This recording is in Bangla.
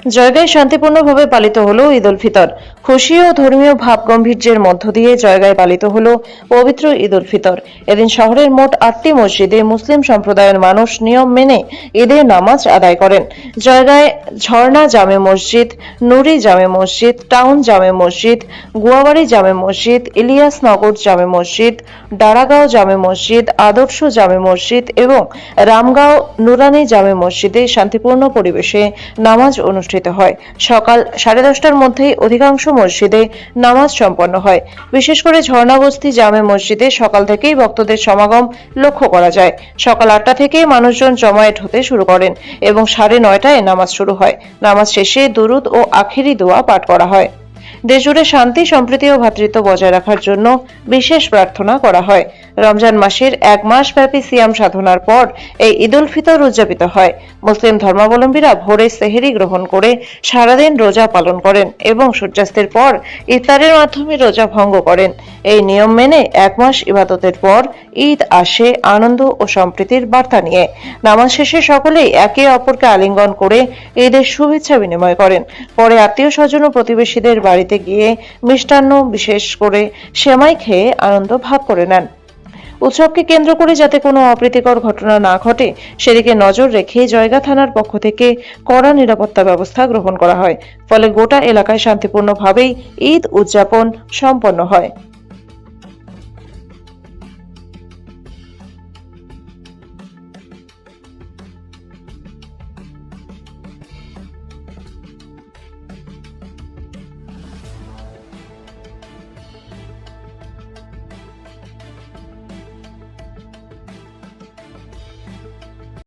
জয়গাঁয় শান্তিপূর্ণভাবে পালিত হলো ঈদ উল ফিতর। খুশি ও ধর্মীয় ভাবগম্ভীর্যের মধ্য দিয়ে জয়গাঁয় পালিত হলো পবিত্র ঈদ উল ফিতর। এদিন শহরের মোট 8টি মসজিদে মুসলিম সম্প্রদায়ের মানুষ নিয়ম মেনে ঈদের নামাজ আদায় করেন। জয়গাঁয় ঝর্ণা জামে মসজিদ, নুরি জামে মসজিদ, টাউন জামে মসজিদ, গুয়াবাড়ি জামে মসজিদ, ইলিয়াসনগর জামে মসজিদ, ডারাগাঁও জামে মসজিদ, আদর্শ জামে মসজিদ এবং রামগাঁও নুরানি জামে মসজিদে শান্তিপূর্ণ পরিবেশে নামাজ অনুষ্ঠিত হয়। সকাল 10:30টার মধ্যেই অধিকাংশ মসজিদে নামাজ সম্পন্ন হয়। বিশেষ করে ঝর্ণাবস্তি জামে মসজিদে সকাল থেকেই ভক্তদের সমাগম লক্ষ্য করা যায়। সকাল 8টা থেকেই মানুষজন জমায়েত হতে শুরু করেন এবং 9:30টায় নামাজ শুরু হয়। নামাজ শেষে দুরুদ ও আখিরি দোয়া পাঠ করা হয়। দেশজুড়ে শান্তি, সম্প্রীতি ও ভ্রাতৃত্ব বজায় রাখার জন্য বিশেষ প্রার্থনা করা হয়। রমজান মাসের 1 মাস ব্যাপী সিয়াম সাধনার পর এই ঈদ উল ফিতর উদযাপিত হয়। মুসলিম ধর্মাবলম্বীরা ভোরে সেহরি গ্রহণ করে সারাদিন রোজা পালন করেন এবং সূর্যাস্তের পর ইফতারের মাধ্যমে রোজা ভঙ্গ করেন। এই নিয়ম মেনে 1 মাস ইবাদতের পর ঈদ আসে আনন্দ ও সম্প্রীতির বার্তা নিয়ে। নামাজ শেষে সকলেই একে অপরকে আলিঙ্গন করে ঈদের শুভেচ্ছা বিনিময় করেন। পরে আত্মীয় স্বজন ও প্রতিবেশীদের বাড়িতে গিয়ে মিষ্টান্ন, বিশেষ করে সেমাই খেয়ে আনন্দ ভাগ করে নেন। উৎসবকে কেন্দ্র করে যাতে কোনো অপ্রীতিকর ঘটনা না ঘটে সেদিকে নজর রেখে জয়গা থানার পক্ষ থেকে কড়া নিরাপত্তা ব্যবস্থা গ্রহণ করা হয়। ফলে গোটা এলাকায় শান্তিপূর্ণভাবেই ঈদ উদযাপন সম্পন্ন হয়।